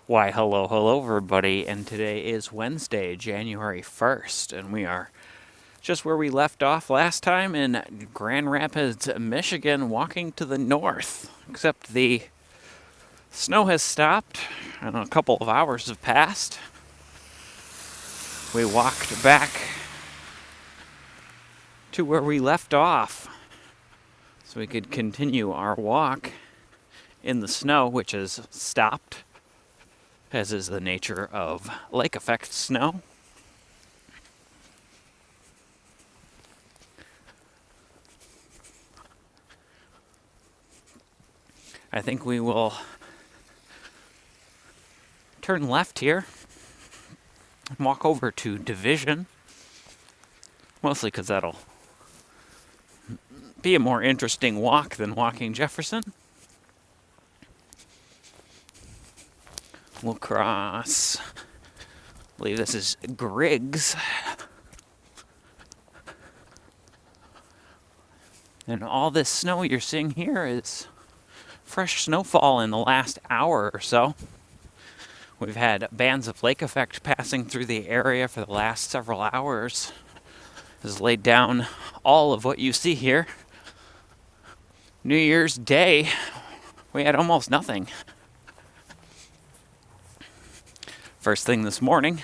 Why, hello, everybody, and today is Wednesday, January 1st, and we are just where we left off last time in Grand Rapids, Michigan, walking to the north. Except the snow has stopped, and a couple of hours have passed. We walked back to where we left off so we could continue our walk in the snow, which has stopped, as is the nature of lake effect snow. I think we will turn left here and walk over to Division, mostly because that'll be a more interesting walk than walking Jefferson. We'll cross, I believe this is Griggs. And all this snow you're seeing here is fresh snowfall in the last hour or so. We've had bands of lake effect passing through the area for the last several hours. Has laid down all of what you see here. New Year's Day, we had almost nothing. First thing this morning,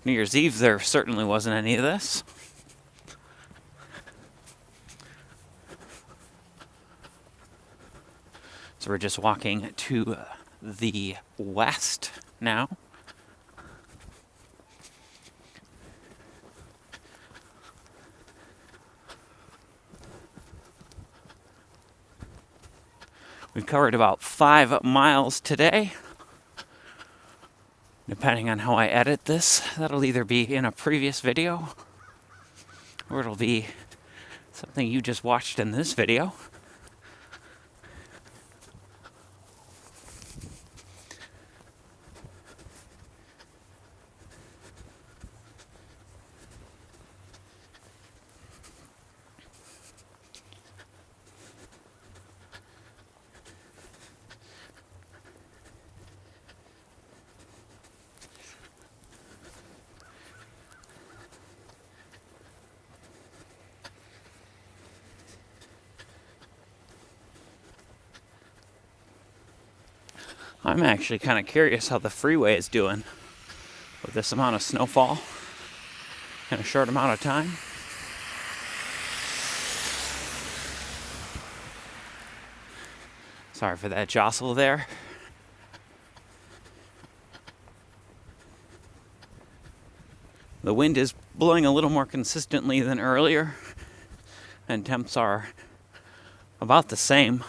New Year's Eve, there certainly wasn't any of this. So we're just walking to the west now. We've covered about 5 miles today. Depending on how I edit this, that'll either be in a previous video or it'll be something you just watched in this video. I'm actually kind of curious how the freeway is doing with this amount of snowfall in a short amount of time. Sorry for that jostle there. The wind is blowing a little more consistently than earlier, and temps are about the same.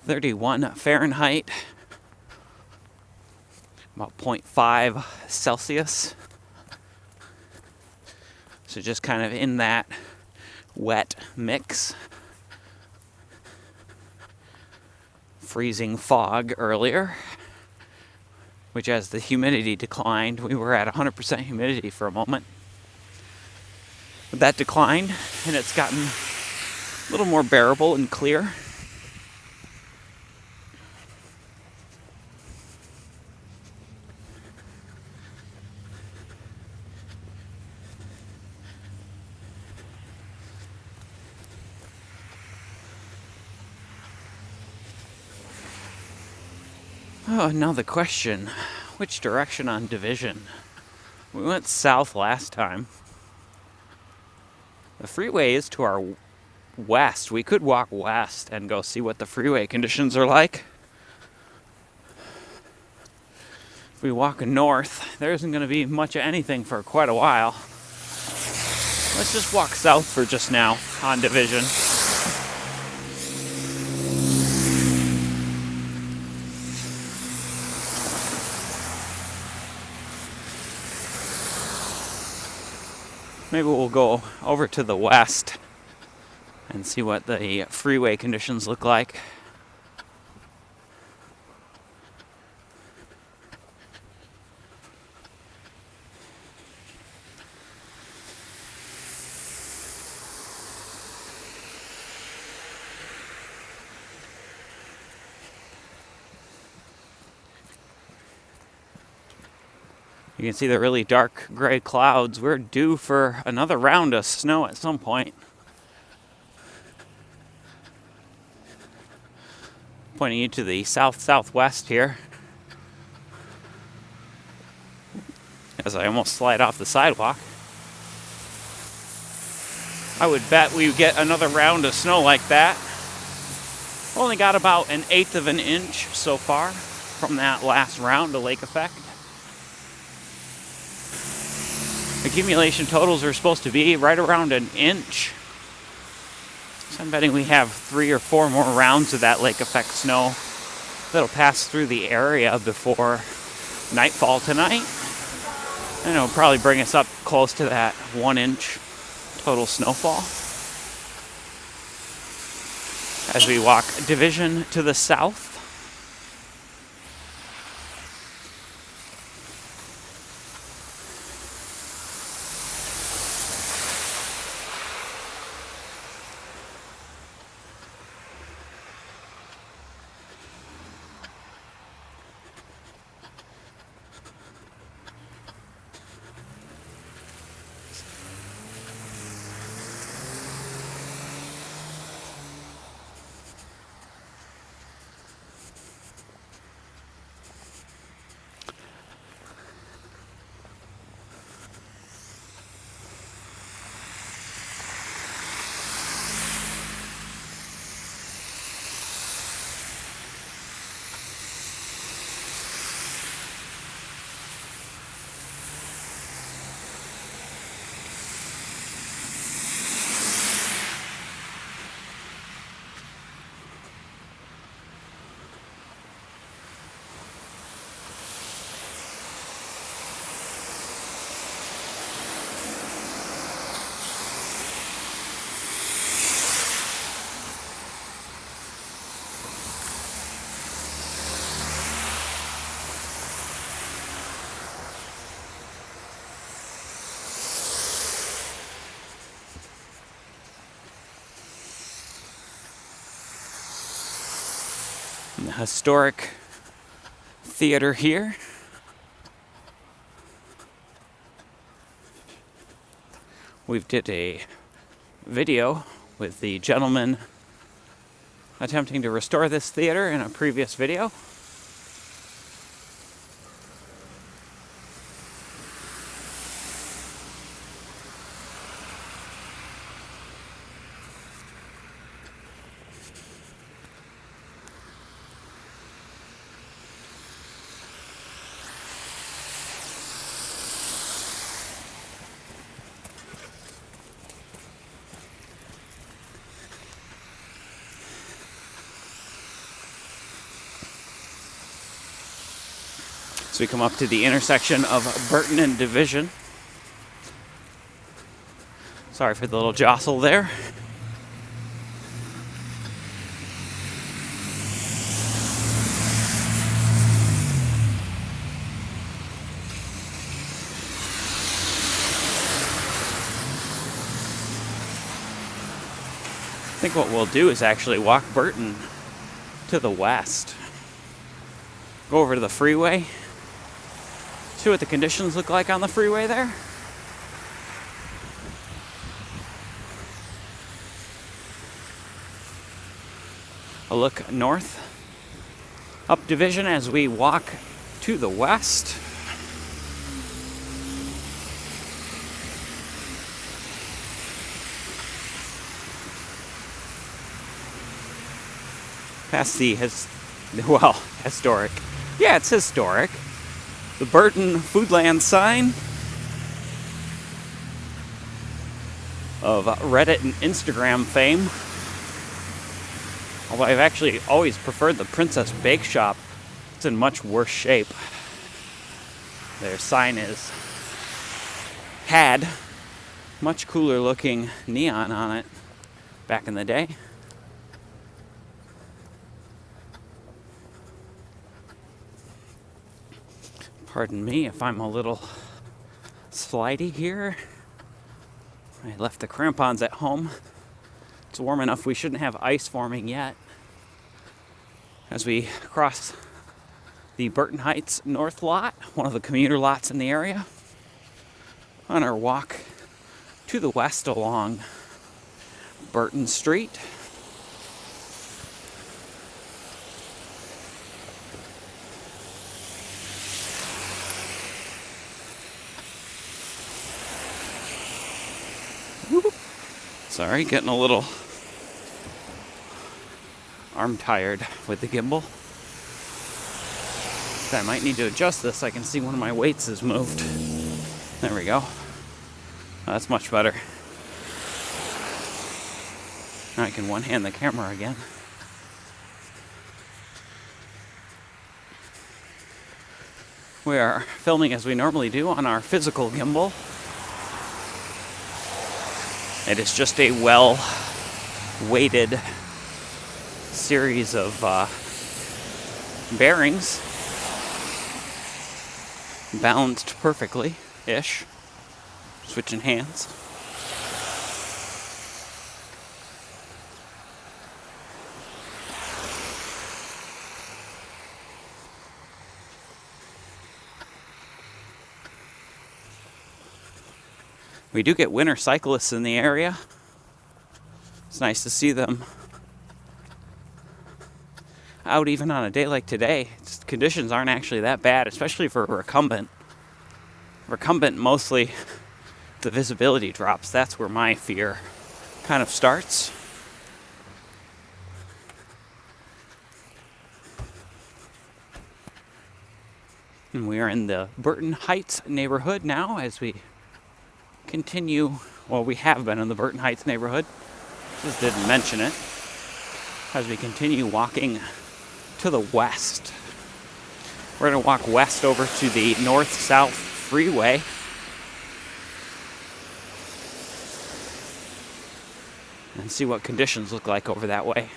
31 Fahrenheit, about 0.5 Celsius. So just kind of in that wet mix. Freezing fog earlier, which as the humidity declined, we were at 100% humidity for a moment. But that declined, and it's gotten a little more bearable and clear. Oh, now the question, which direction on Division? We went south last time. The freeway is to our west. We could walk west and go see what the freeway conditions are like. If we walk north, there isn't going to be much of anything for quite a while. Let's just walk south for just now on Division. Maybe we'll go over to the west and see what the freeway conditions look like. You can see the really dark gray clouds. We're due for another round of snow at some point. Pointing you to the south-southwest here. As I almost slide off the sidewalk. I would bet we get another round of snow like that. Only got about 1/8 of an inch so far from that last round of lake effect. Accumulation totals are supposed to be right around 1 inch. So I'm betting we have 3 or 4 more rounds of that lake effect snow that'll pass through the area before nightfall tonight. And it'll probably bring us up close to that 1 inch total snowfall. As we walk Division to the south. The historic theater here. We did a video with the gentleman attempting to restore this theater in a previous video. So we come up to the intersection of Burton and Division. Sorry for the little jostle there. I think what we'll do is actually walk Burton to the west. Go over to the freeway. See what the conditions look like on the freeway there. A look north, up Division as we walk to the west. Past the historic. Yeah, it's historic. The Burton Foodland sign of Reddit and Instagram fame. Although I've actually always preferred the Princess Bake Shop. It's in much worse shape. Their sign had much cooler looking neon on it back in the day. Pardon me if I'm a little slidey here. I left the crampons at home. It's warm enough we shouldn't have ice forming yet. As we cross the Burton Heights North lot, one of the commuter lots in the area, on our walk to the west along Burton Street. Sorry, getting a little arm tired with the gimbal. I might need to adjust this. I can see one of my weights has moved. There we go. That's much better. Now I can one-hand the camera again. We are filming as we normally do on our physical gimbal. It is just a well-weighted series of bearings, balanced perfectly-ish. Switching hands. We do get winter cyclists in the area. It's nice to see them out even on a day like today. Conditions aren't actually that bad, especially for recumbent. Recumbent, mostly the visibility drops. That's where my fear kind of starts. And we are in the Burton Heights neighborhood now as we continue. Well, we have been in the Burton Heights neighborhood. Just didn't mention it. As we continue walking to the west. We're going to walk west over to the north-south freeway. And see what conditions look like over that way.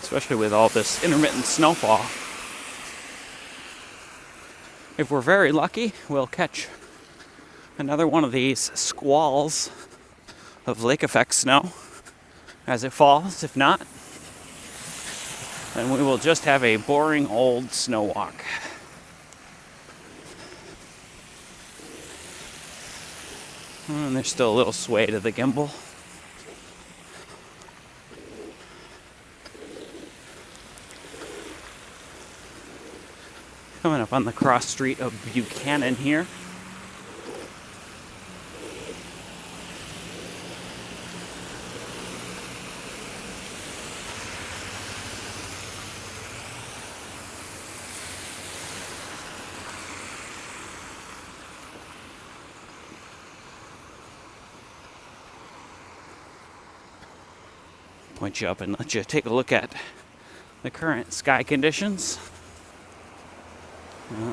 Especially with all this intermittent snowfall. If we're very lucky, we'll catch another one of these squalls of lake effect snow as it falls. If not, then we will just have a boring old snow walk. And there's still a little sway to the gimbal. Coming up on the cross street of Buchanan here. Point you up and let you take a look at the current sky conditions.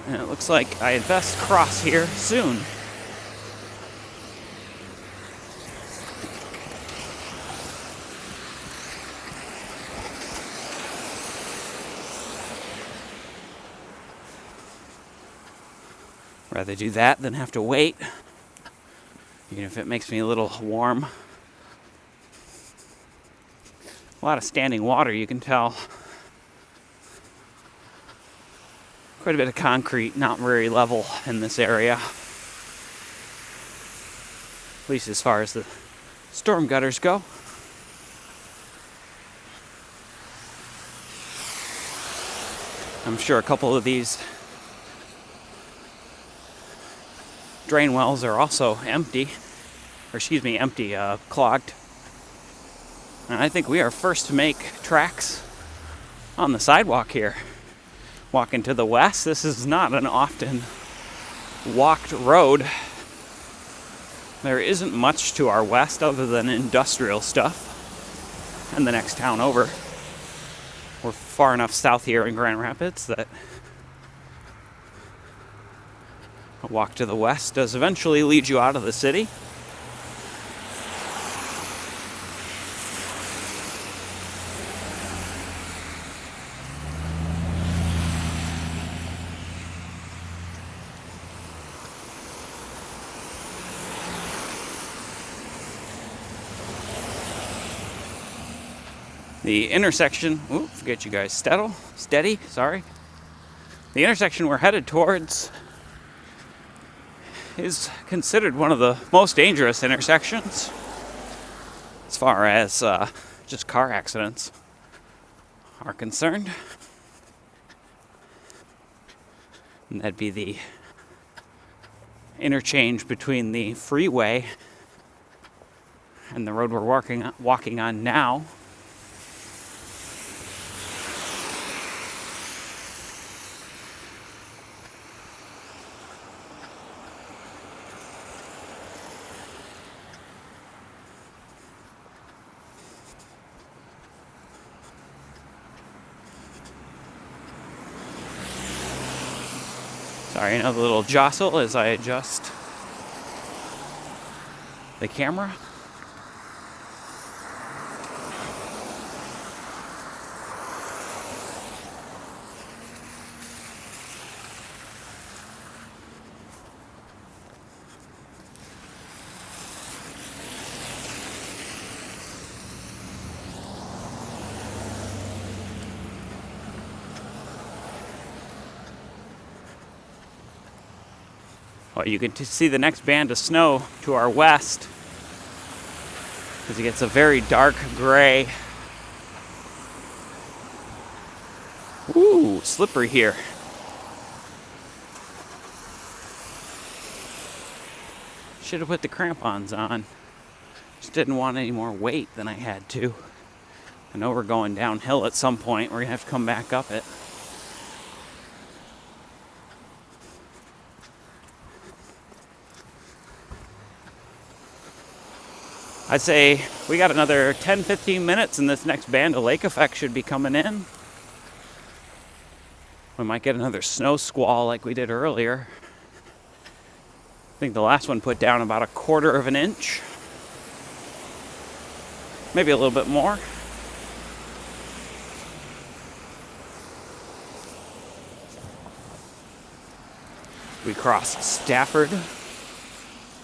And it looks like I had best cross here soon. Rather do that than have to wait, even if it makes me a little warm. A lot of standing water, you can tell. Quite a bit of concrete, not very level in this area. At least as far as the storm gutters go. I'm sure a couple of these drain wells are also clogged. And I think we are first to make tracks on the sidewalk here. Walking to the west, this is not an often walked road. There isn't much to our west other than industrial stuff. And the next town over. We're far enough south here in Grand Rapids that a walk to the west does eventually lead you out of the city. The intersection, get you guys steady, sorry. The intersection we're headed towards is considered one of the most dangerous intersections as far as just car accidents are concerned. And that'd be the interchange between the freeway and the road we're walking on now. Sorry, another little jostle as I adjust the camera. Well, you can see the next band of snow to our west as it gets a very dark gray. Ooh, slippery here. Should have put the crampons on. Just didn't want any more weight than I had to. I know we're going downhill at some point. We're gonna have to come back up it. I'd say we got another 10-15 minutes and this next band of lake effect should be coming in. We might get another snow squall like we did earlier. I think the last one put down about 1/4 of an inch. Maybe a little bit more. We crossed Stafford,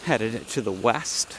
headed to the west.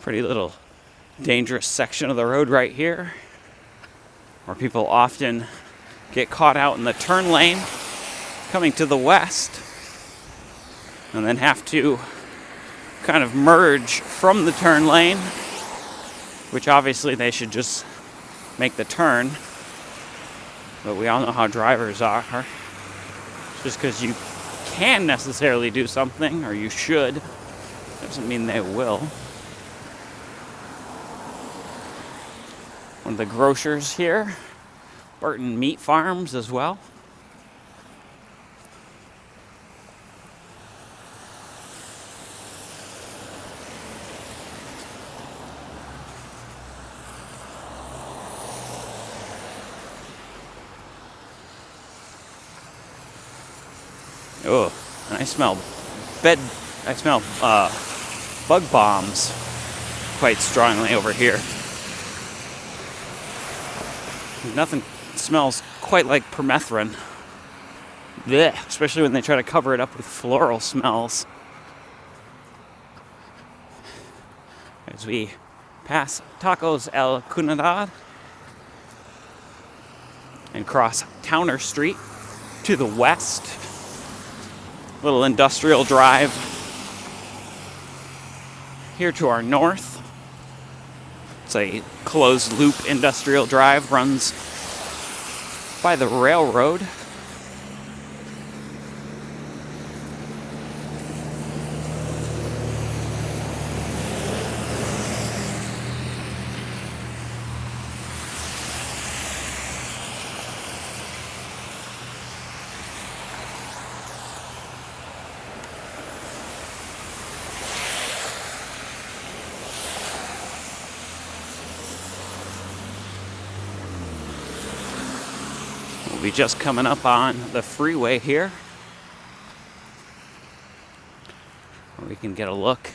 Pretty little dangerous section of the road right here where people often get caught out in the turn lane coming to the west and then have to kind of merge from the turn lane, which obviously they should just make the turn, but we all know how drivers are. Just because you can necessarily do something, or you should, doesn't mean they will. One of the grocers here, Burton Meat Farms as well. Oh, and I smell bug bombs quite strongly over here. Nothing smells quite like permethrin. Blech, especially when they try to cover it up with floral smells. As we pass Tacos El Cunadad and cross Towner Street to the west. Little industrial drive here to our north. It's a closed loop industrial drive, runs by the railroad. We'll be just coming up on the freeway here. We can get a look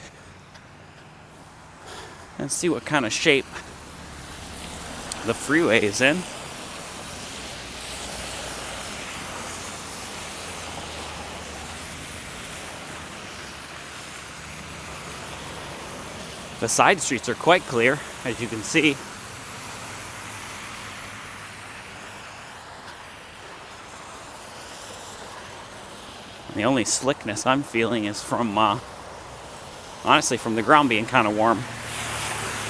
and see what kind of shape the freeway is in. The side streets are quite clear, as you can see. The only slickness I'm feeling is from, honestly, from the ground being kind of warm.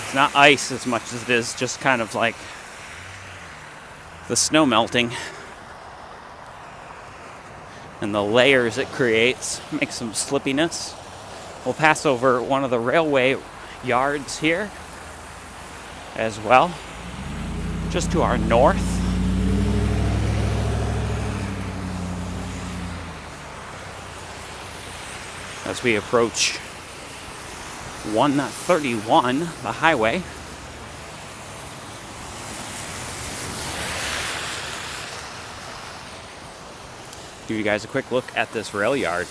It's not ice as much as it is just kind of like the snow melting. And the layers it creates make some slippiness. We'll pass over one of the railway yards here as well, just to our north. As we approach 131, the highway. Give you guys a quick look at this rail yard.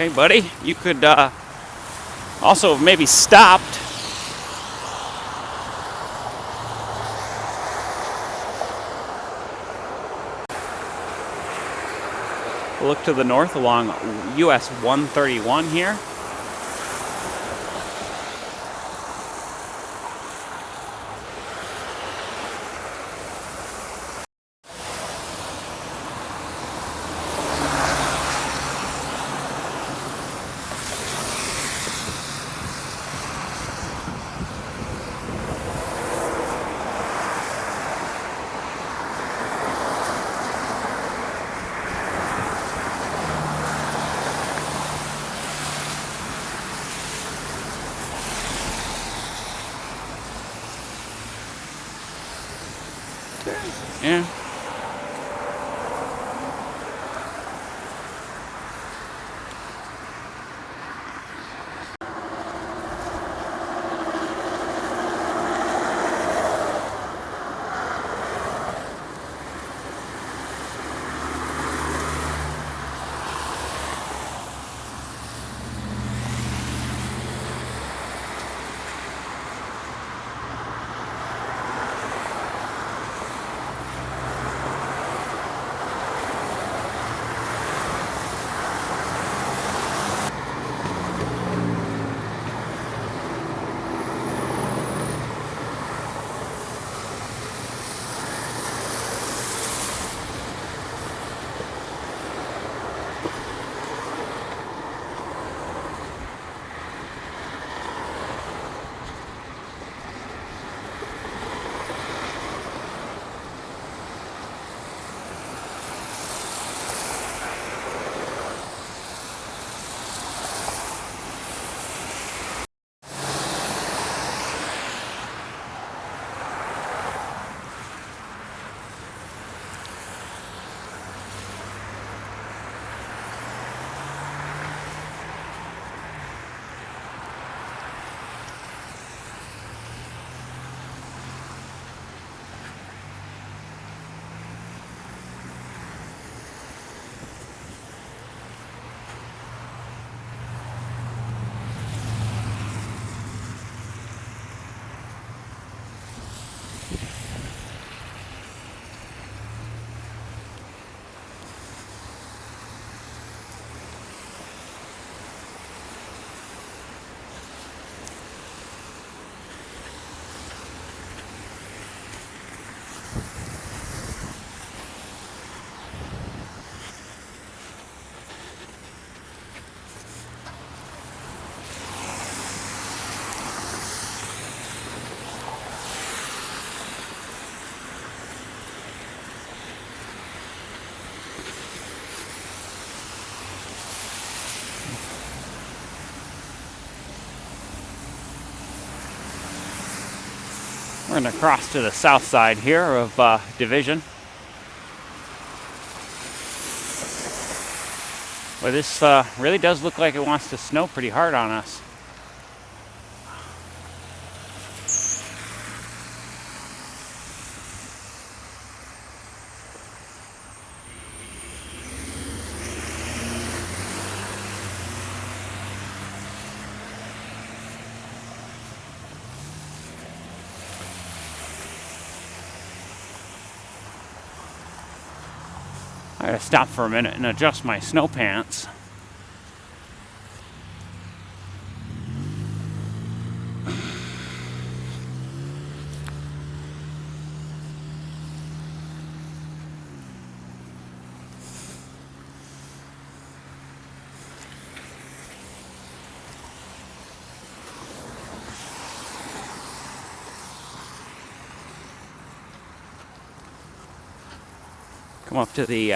Okay, buddy, you could also have maybe stopped. Look to the north along US 131 here. Yeah. We're going to cross to the south side here of Division. Well, this really does look like it wants to snow pretty hard on us. I gotta stop for a minute and adjust my snow pants. Come up to the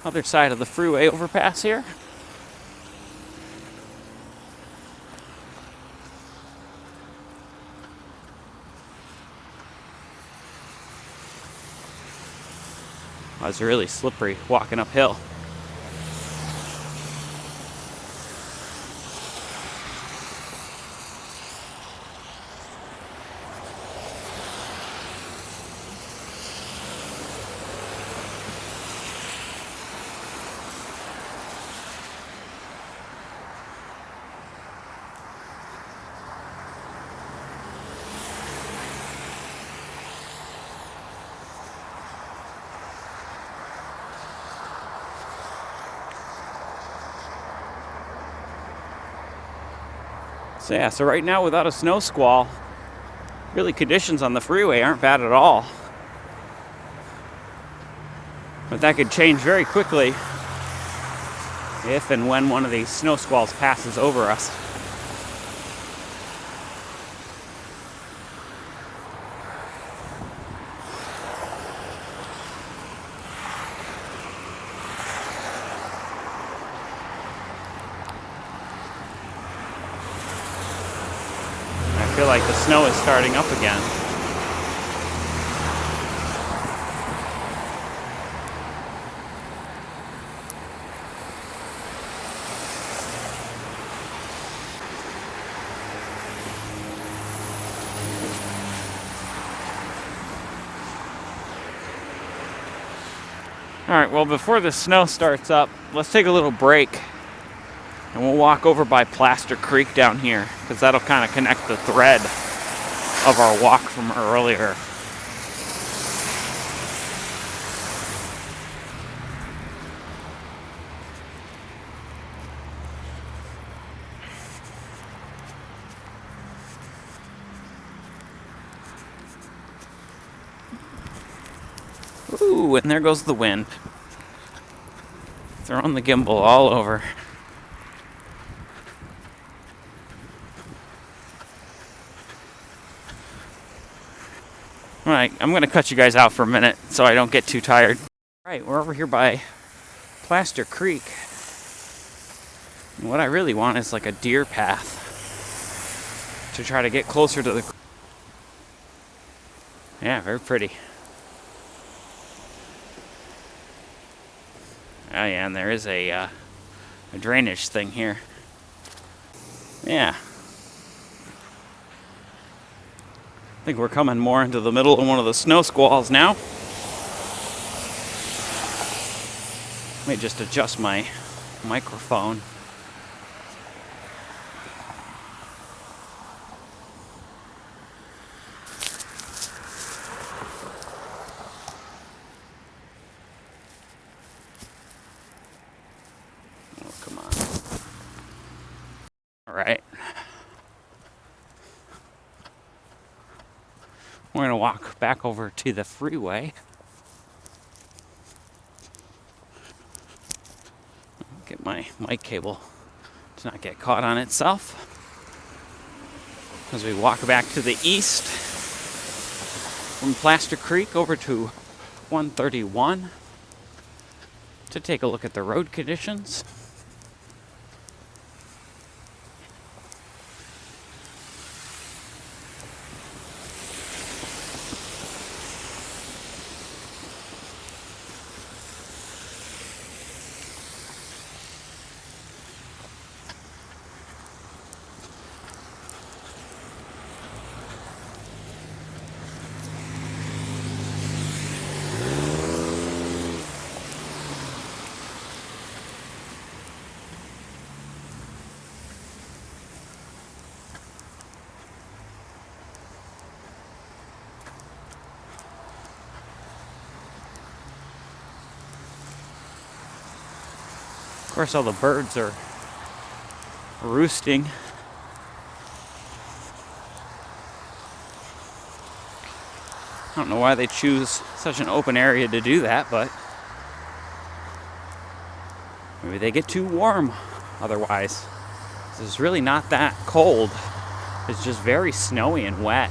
other side of the freeway overpass here. Oh, it's really slippery walking uphill. So right now without a snow squall, really conditions on the freeway aren't bad at all. But that could change very quickly if and when one of these snow squalls passes over us. I feel like the snow is starting up again. All right, well, before the snow starts up, let's take a little break. And we'll walk over by Plaster Creek down here, because that'll kind of connect the thread of our walk from earlier. Ooh, and there goes the wind. Throwing the gimbal all over. Alright, I'm going to cut you guys out for a minute so I don't get too tired. Alright, we're over here by Plaster Creek. And what I really want is like a deer path to try to get closer to the... Yeah, very pretty. Oh yeah, and there is a drainage thing here. Yeah. I think we're coming more into the middle of one of the snow squalls now. Let me just adjust my microphone. Oh, come on. All right. We're going to walk back over to the freeway. Get my mic cable to not get caught on itself. As we walk back to the east from Plaster Creek over to 131 to take a look at the road conditions. course, all the birds are roosting. I don't know why they choose such an open area to do that, but maybe they get too warm otherwise. It's really not that cold. It's just very snowy and wet.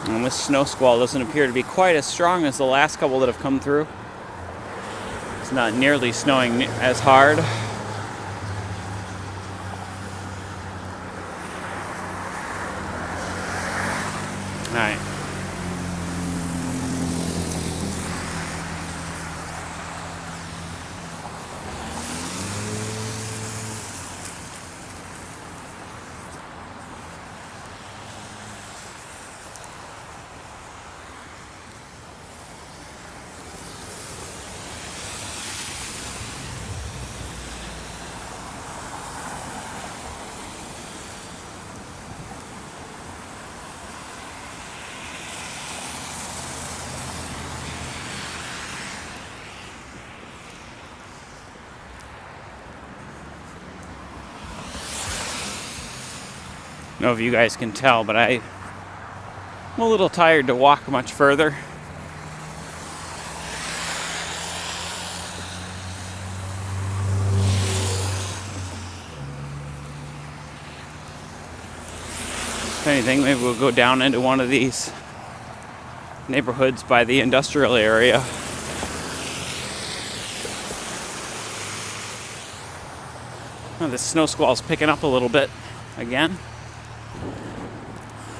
And this snow squall doesn't appear to be quite as strong as the last couple that have come through. It's not nearly snowing as hard. All right. I don't know if you guys can tell, but I'm a little tired to walk much further. If anything, maybe we'll go down into one of these neighborhoods by the industrial area. Oh, this snow squall's picking up a little bit again.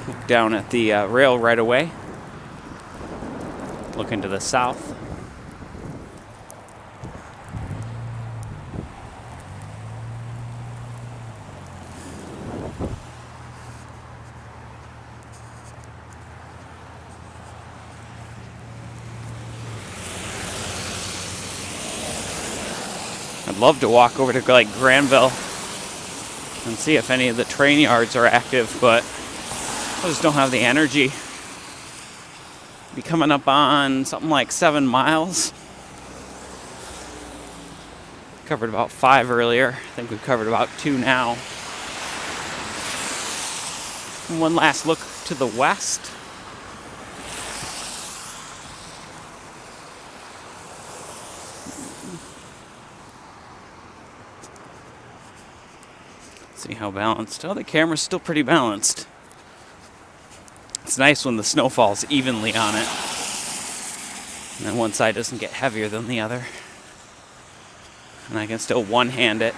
Look down at the rail right away. Looking to the south. I'd love to walk over to like Granville and see if any of the train yards are active, but I just don't have the energy. Be coming up on something like 7 miles. Covered about 5 earlier. I think we've covered about 2 now. And one last look to the west. See how balanced. Oh, the camera's still pretty balanced. It's nice when the snow falls evenly on it. And then one side doesn't get heavier than the other. And I can still one-hand it.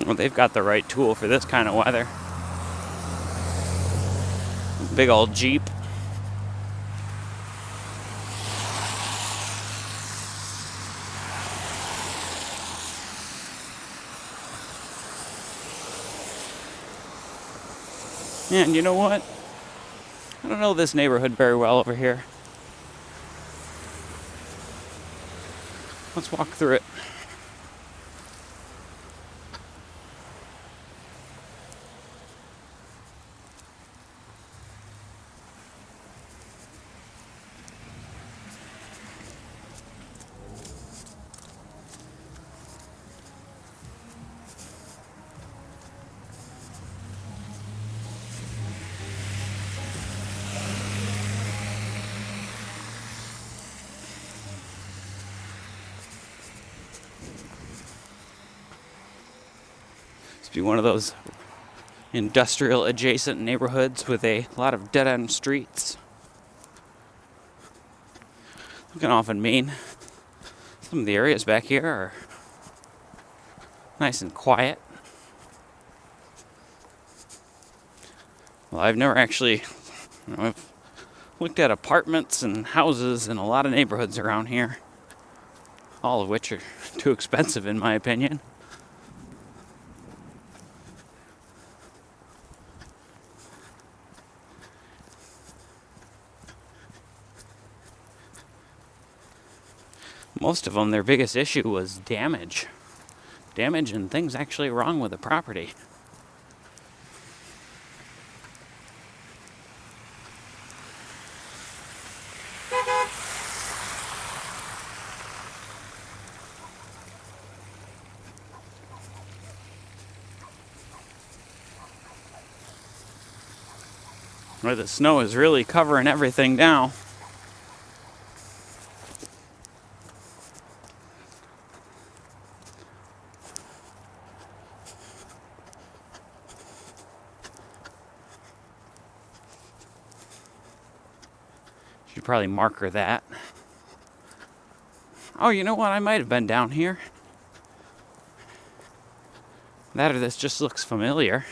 Well, they've got the right tool for this kind of weather. Big old Jeep. And you know what? I don't know this neighborhood very well over here. Let's walk through it. Be one of those industrial adjacent neighborhoods with a lot of dead-end streets. It can often mean some of the areas back here are nice and quiet. Well, I've never actually, I've looked at apartments and houses in a lot of neighborhoods around here, all of which are too expensive in my opinion. Most of them, their biggest issue was damage. Damage and things actually wrong with the property. Where the snow is really covering everything now. Should probably marker that. Oh, you know what? I might have been down here. That or this just looks familiar.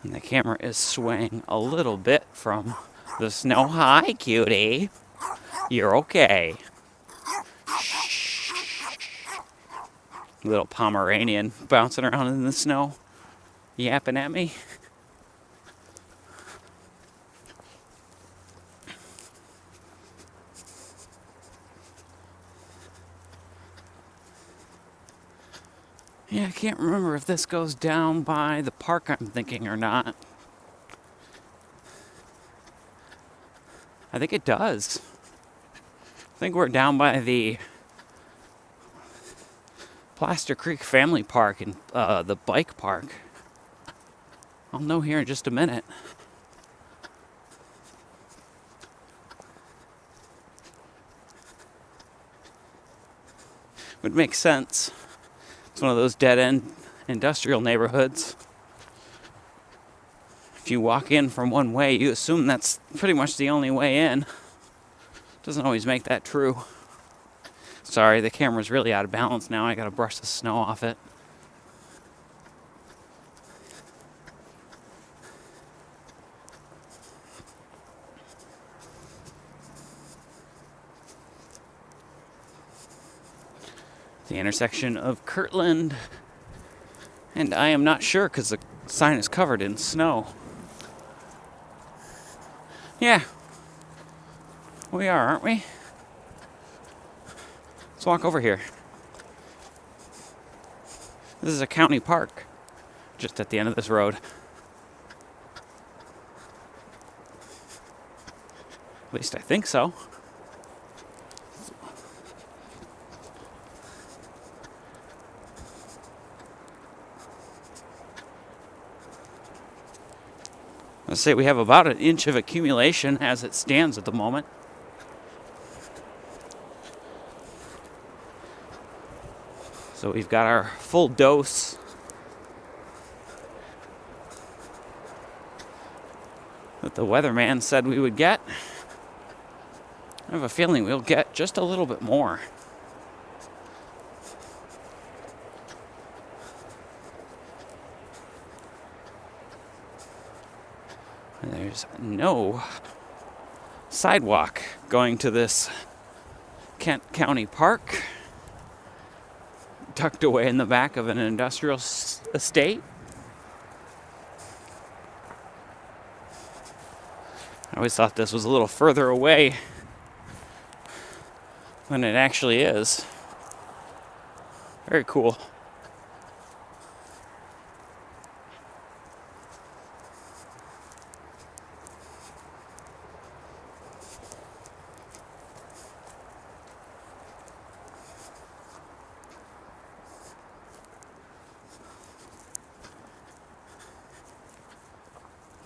And the camera is swaying a little bit from the snow. Hi, cutie. You're okay. Shh. Little Pomeranian bouncing around in the snow, yapping at me. Yeah, I can't remember if this goes down by the park I'm thinking or not. I think it does. I think we're down by the Plaster Creek Family Park and the bike park. I'll know here in just a minute. Would make sense. It's one of those dead-end industrial neighborhoods. If you walk in from one way, you assume that's pretty much the only way in. Doesn't always make that true. Sorry, the camera's really out of balance now. I gotta brush the snow off it. The intersection of Kirtland, and I am not sure because the sign is covered in snow. Yeah, we are, aren't we? Let's walk over here. This is a county park, just at the end of this road. At least I think so. Let's say we have about an inch of accumulation as it stands at the moment. So we've got our full dose that the weatherman said we would get. I have a feeling we'll get just a little bit more. And there's no sidewalk going to this Kent County Park, tucked away in the back of an industrial estate. I always thought this was a little further away than it actually is. Very cool.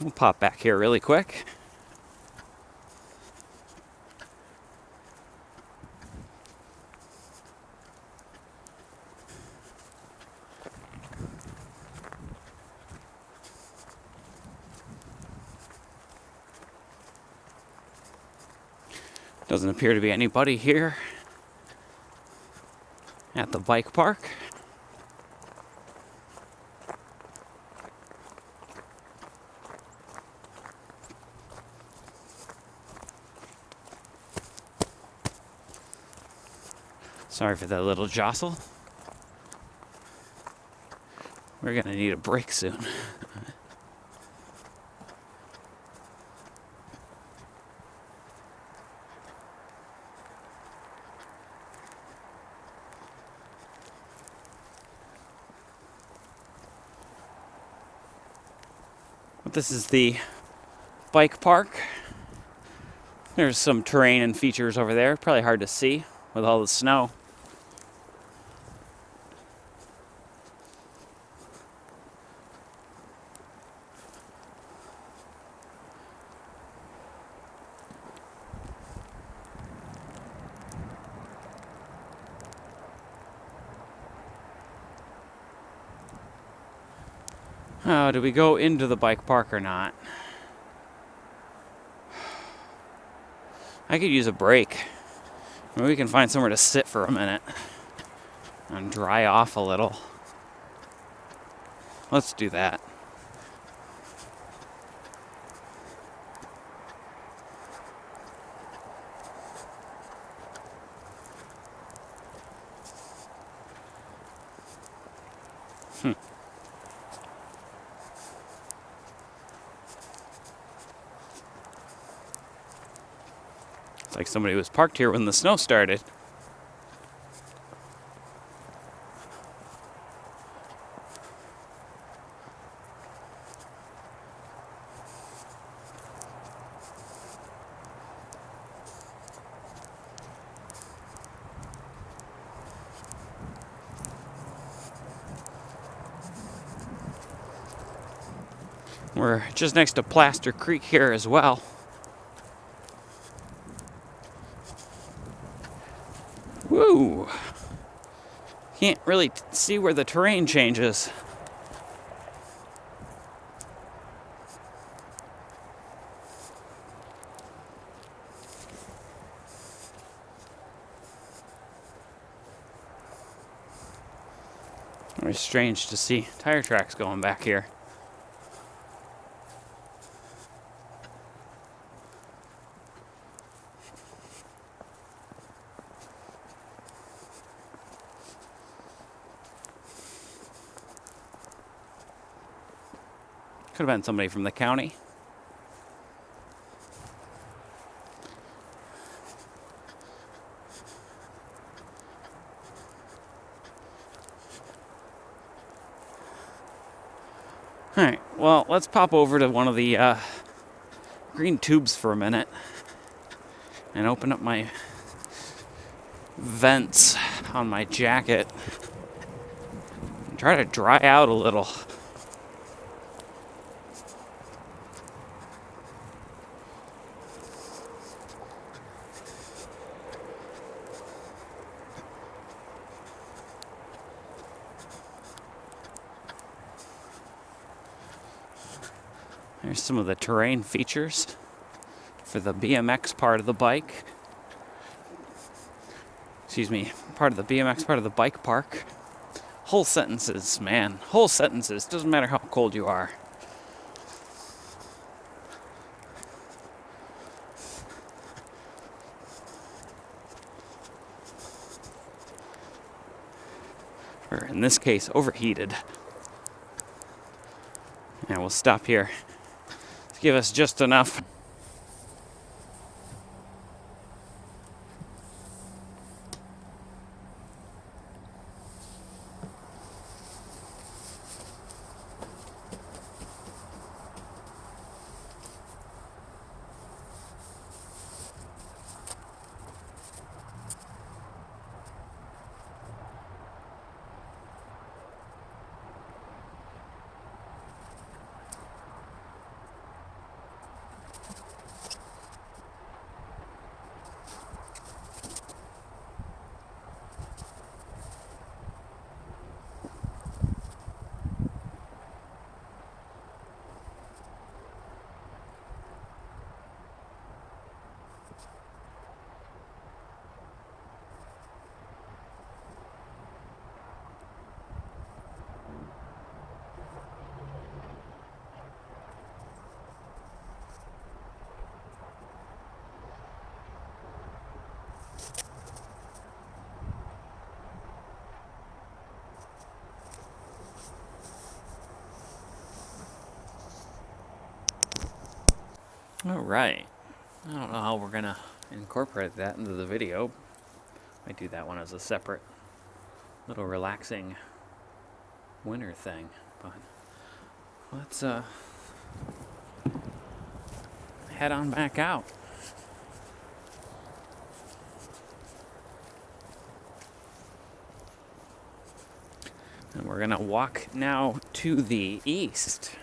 We'll pop back here really quick. Doesn't appear to be anybody here at the bike park. Sorry for that little jostle. We're gonna need a break soon. But this is the bike park. There's some terrain and features over there. Probably hard to see with all the snow. Oh, do we go into the bike park or not? I could use a break. Maybe we can find somewhere to sit for a minute and dry off a little. Let's do that. It's like somebody was parked here when the snow started. We're just next to Plaster Creek here as well. Woo! Can't really see where the terrain changes. Very strange to see tire tracks going back here. Could have been somebody from the county. Alright, well, let's pop over to one of the green tubes for a minute and open up my vents on my jacket and try to dry out a little. There's some of the terrain features for the BMX part of the bike. Excuse me, part of the BMX part of the bike park. Whole sentences, man. Whole sentences. Doesn't matter how cold you are. Or in this case, overheated. And we'll stop here to give us just enough. All right. I don't know how we're gonna incorporate that into the video. Might do that one as a separate little relaxing winter thing, but let's head on back out. And we're gonna walk now to the east.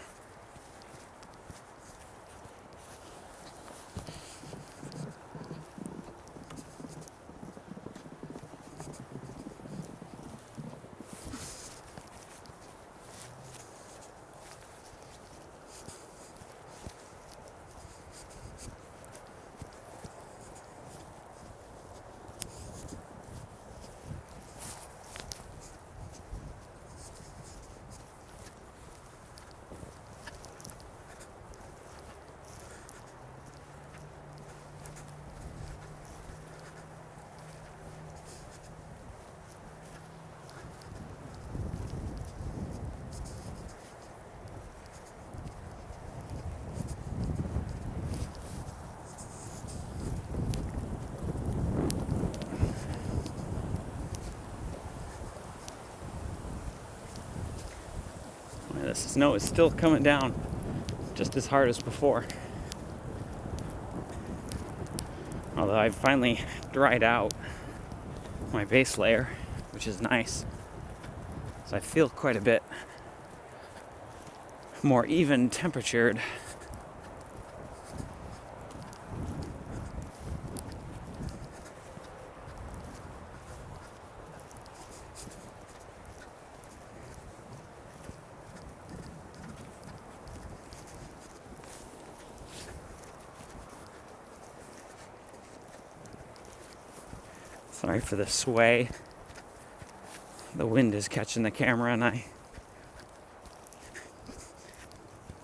The snow is still coming down just as hard as before. Although I've finally dried out my base layer, which is nice. So I feel quite a bit more even temperatured. Sorry for the sway. The wind is catching the camera and I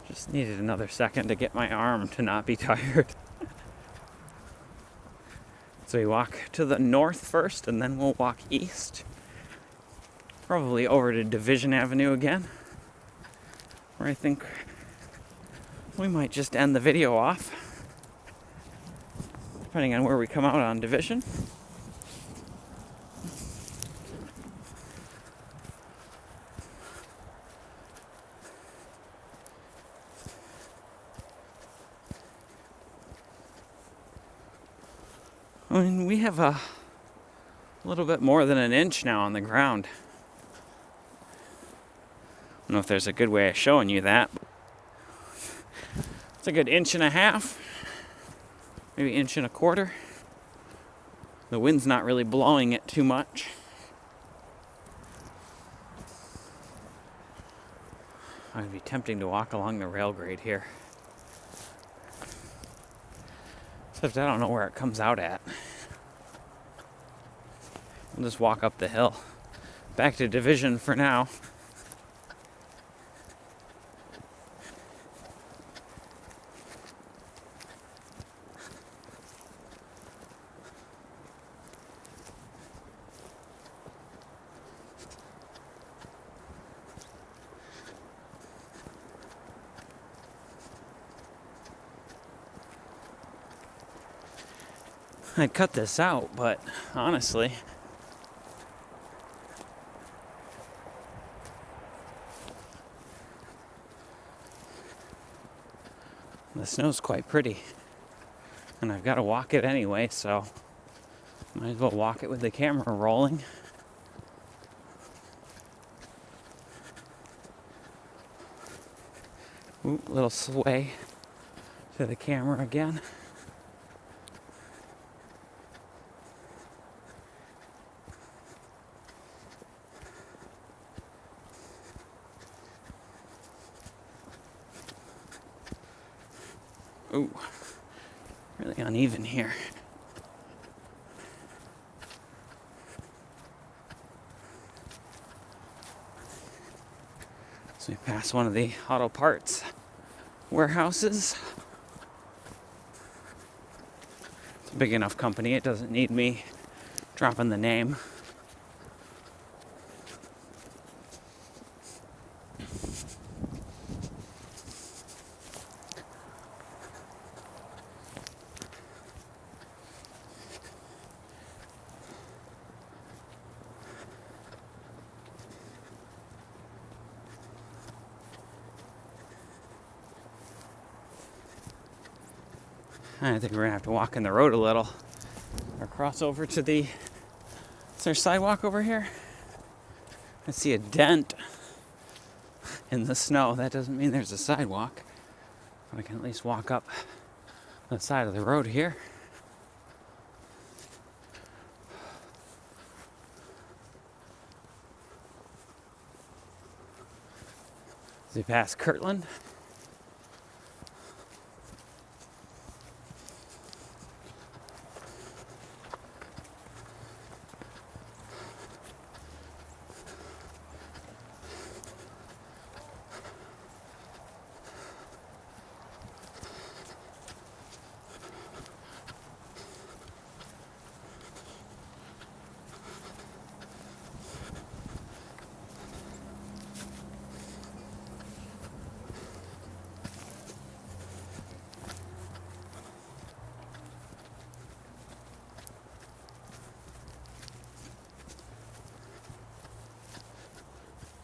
just needed another second to get my arm to not be tired. So we walk to the north first and then we'll walk east. Probably over to Division Avenue again, where I think we might just end the video off, depending on where we come out on Division. I mean, we have a little bit more than an inch now on the ground. I don't know if there's a good way of showing you that. It's a good 1.5 inches, maybe 1.25 inches. The wind's not really blowing it too much. I'd be tempting to walk along the rail grade here. Except I don't know where it comes out at. We'll just walk up the hill. Back to Division for now. I'd cut this out, but honestly, the snow's quite pretty. And I've got to walk it anyway, so might as well walk it with the camera rolling. Ooh, little sway to the camera again. Ooh, really uneven here. So we pass one of the auto parts warehouses. It's a big enough company, it doesn't need me dropping the name. I think we're gonna have to walk in the road a little or cross over to the, is there a sidewalk over here? I see a dent in the snow. That doesn't mean there's a sidewalk, but I can at least walk up the side of the road here. As we pass Kirtland.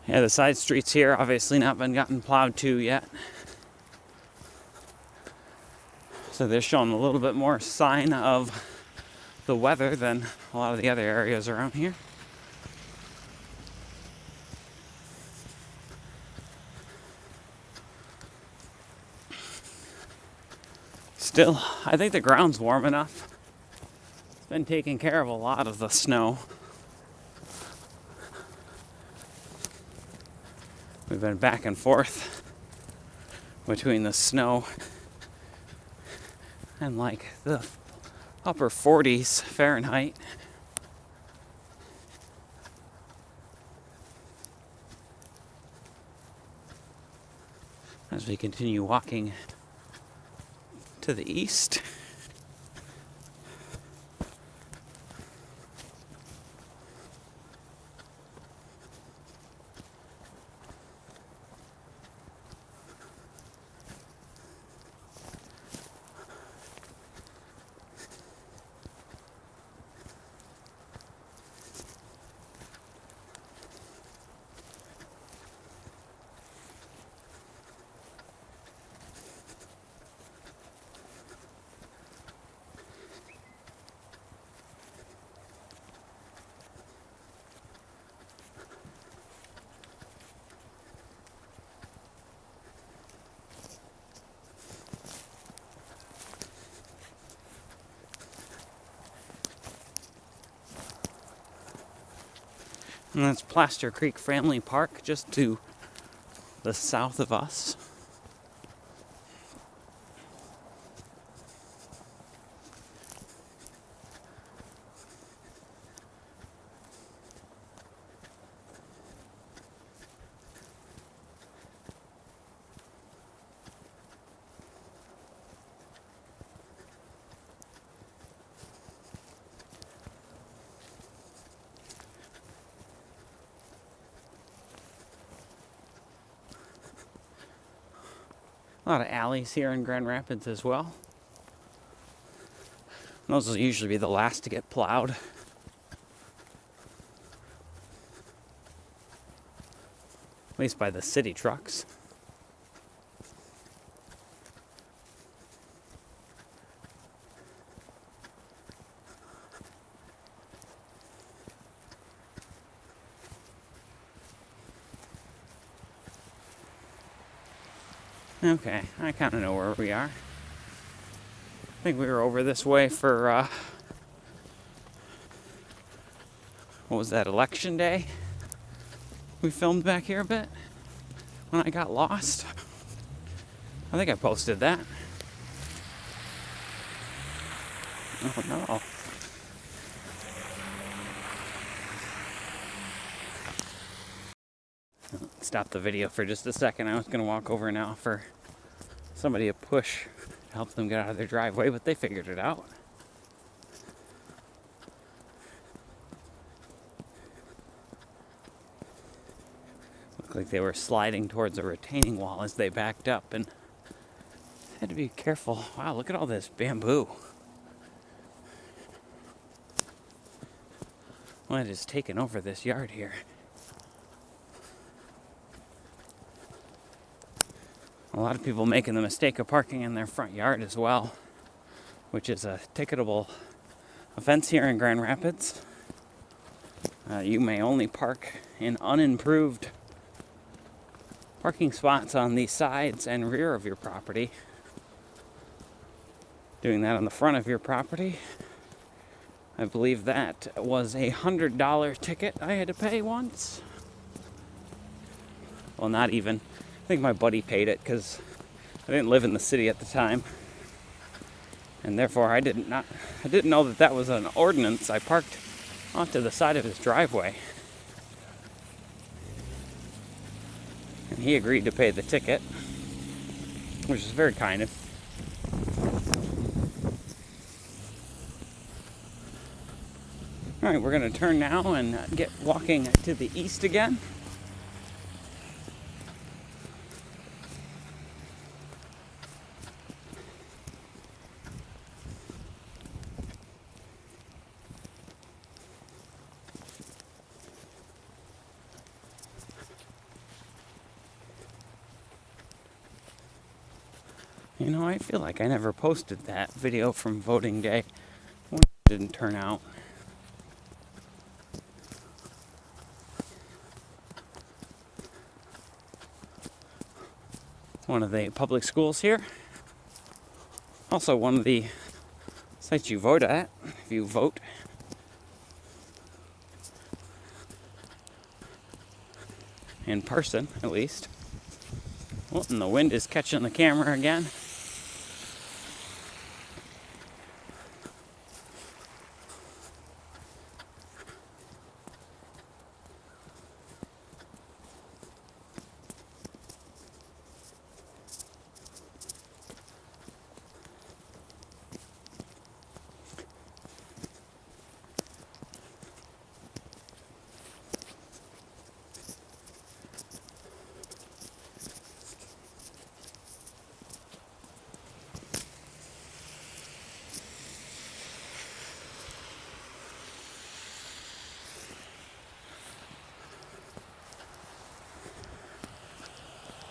Yeah, the side streets here obviously not been gotten plowed to yet. So they're showing a little bit more sign of the weather than a lot of the other areas around here. Still, I think the ground's warm enough. It's been taking care of a lot of the snow. We've been back and forth between the snow and like the upper 40s Fahrenheit. As we continue walking to the east. And that's Plaster Creek Family Park, just to the south of us. A lot of alleys here in Grand Rapids as well. Those will usually be the last to get plowed. At least by the city trucks. Okay, I kind of know where we are. I think we were over this way for, what was that, Election Day? We filmed back here a bit when I got lost. I think I posted that. Oh no. Stop the video for just a second. I was going to walk over now for somebody to push to help them get out of their driveway, but they figured it out. Looked like they were sliding towards a retaining wall as they backed up, and had to be careful. Wow, look at all this bamboo. Well, it has taken over this yard here. A lot of people making the mistake of parking in their front yard as well, which is a ticketable offense here in Grand Rapids. You may only park in unimproved parking spots on the sides and rear of your property. Doing that on the front of your property, I believe that was a $100 ticket I had to pay once. Well, not even. I think my buddy paid it because I didn't live in the city at the time, and therefore I didn't know that that was an ordinance. I parked off to the side of his driveway, and he agreed to pay the ticket, which is very kind of him. All right, we're going to turn now and get walking to the east again. You know, I feel like I never posted that video from voting day. It didn't turn out. One of the public schools here. Also one of the sites you vote at, if you vote. In person, at least. Well, and the wind is catching the camera again.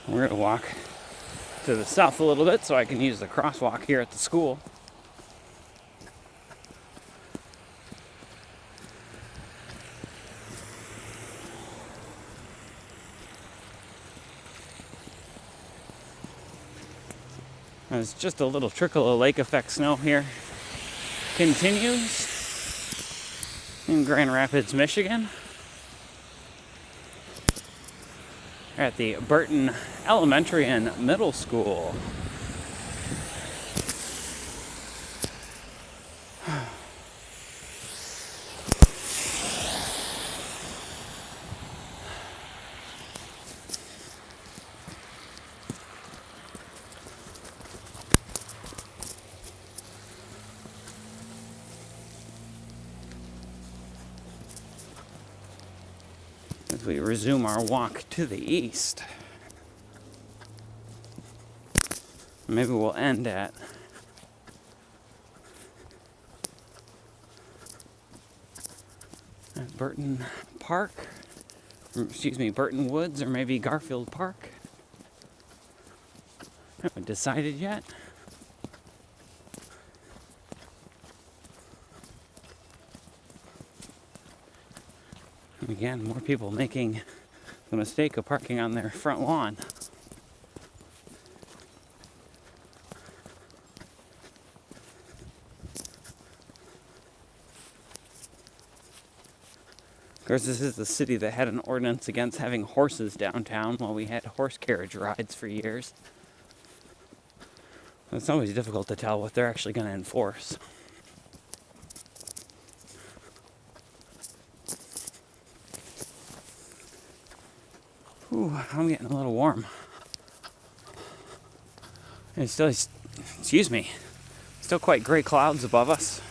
We're going to walk to the south a little bit so I can use the crosswalk here at the school. There's just a little trickle of lake effect snow here. Continues in Grand Rapids, Michigan. We're at the Burton Elementary and Middle School. As we resume our walk to the east. Maybe we'll end at Burton Park, Burton Woods, or maybe Garfield Park. I haven't decided yet. And again, more people making the mistake of parking on their front lawn. Of course, this is the city that had an ordinance against having horses downtown while we had horse carriage rides for years. It's always difficult to tell what they're actually going to enforce. Ooh, I'm getting a little warm. It's still, still quite gray clouds above us.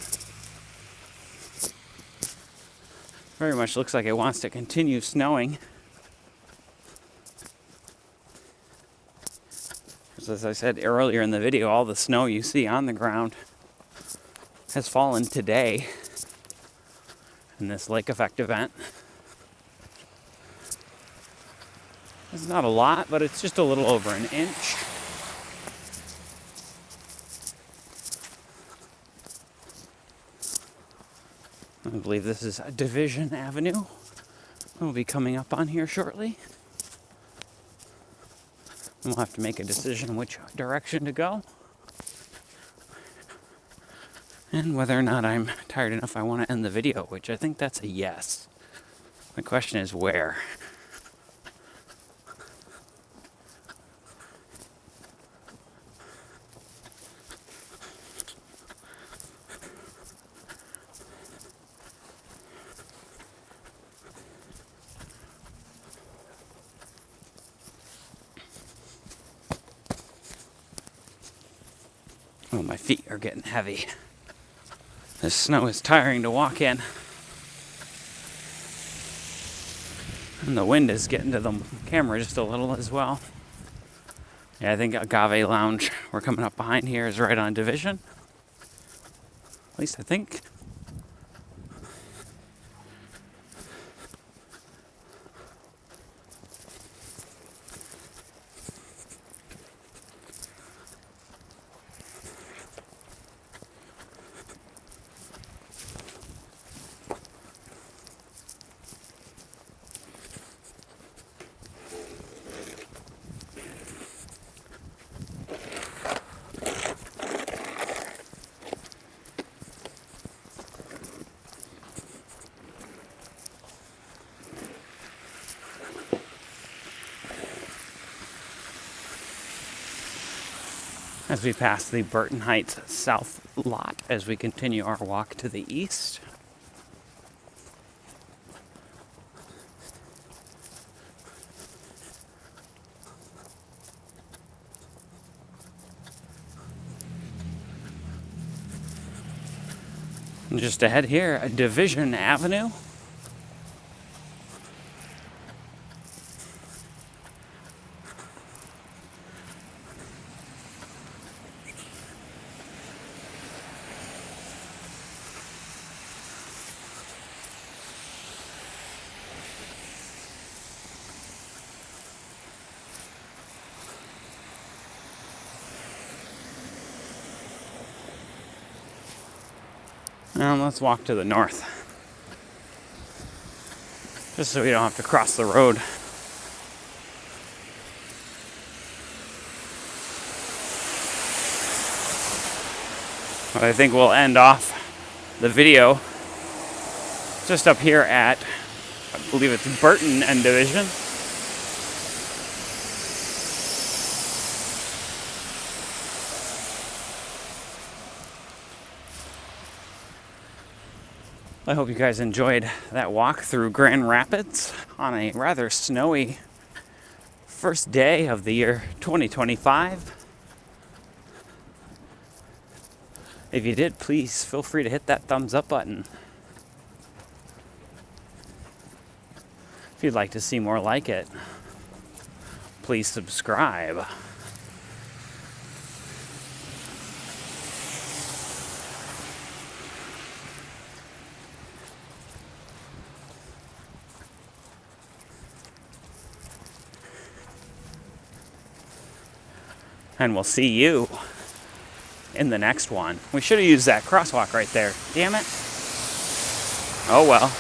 Very much looks like it wants to continue snowing. As I said earlier in the video, all the snow you see on the ground has fallen today in this lake effect event. It's not a lot, but it's just a little over an inch. I believe this is Division Avenue. We'll be coming up on here shortly. And we'll have to make a decision which direction to go. And whether or not I'm tired enough I want to end the video, which I think that's a yes. The question is where. Oh, my feet are getting heavy. This snow is tiring to walk in. And the wind is getting to the camera just a little as well. Yeah, I think Agave Lounge, we're coming up behind here, is right on Division. At least I think. As we pass the Burton Heights South lot as we continue our walk to the east. And just ahead here, Division Avenue. Now let's walk to the north, just so we don't have to cross the road. But I think we'll end off the video just up here at, I believe it's Burton and Division. I hope you guys enjoyed that walk through Grand Rapids on a rather snowy first day of the year 2025. If you did, please feel free to hit that thumbs up button. If you'd like to see more like it, please subscribe. And we'll see you in the next one. We should have used that crosswalk right there. Damn it. Oh well.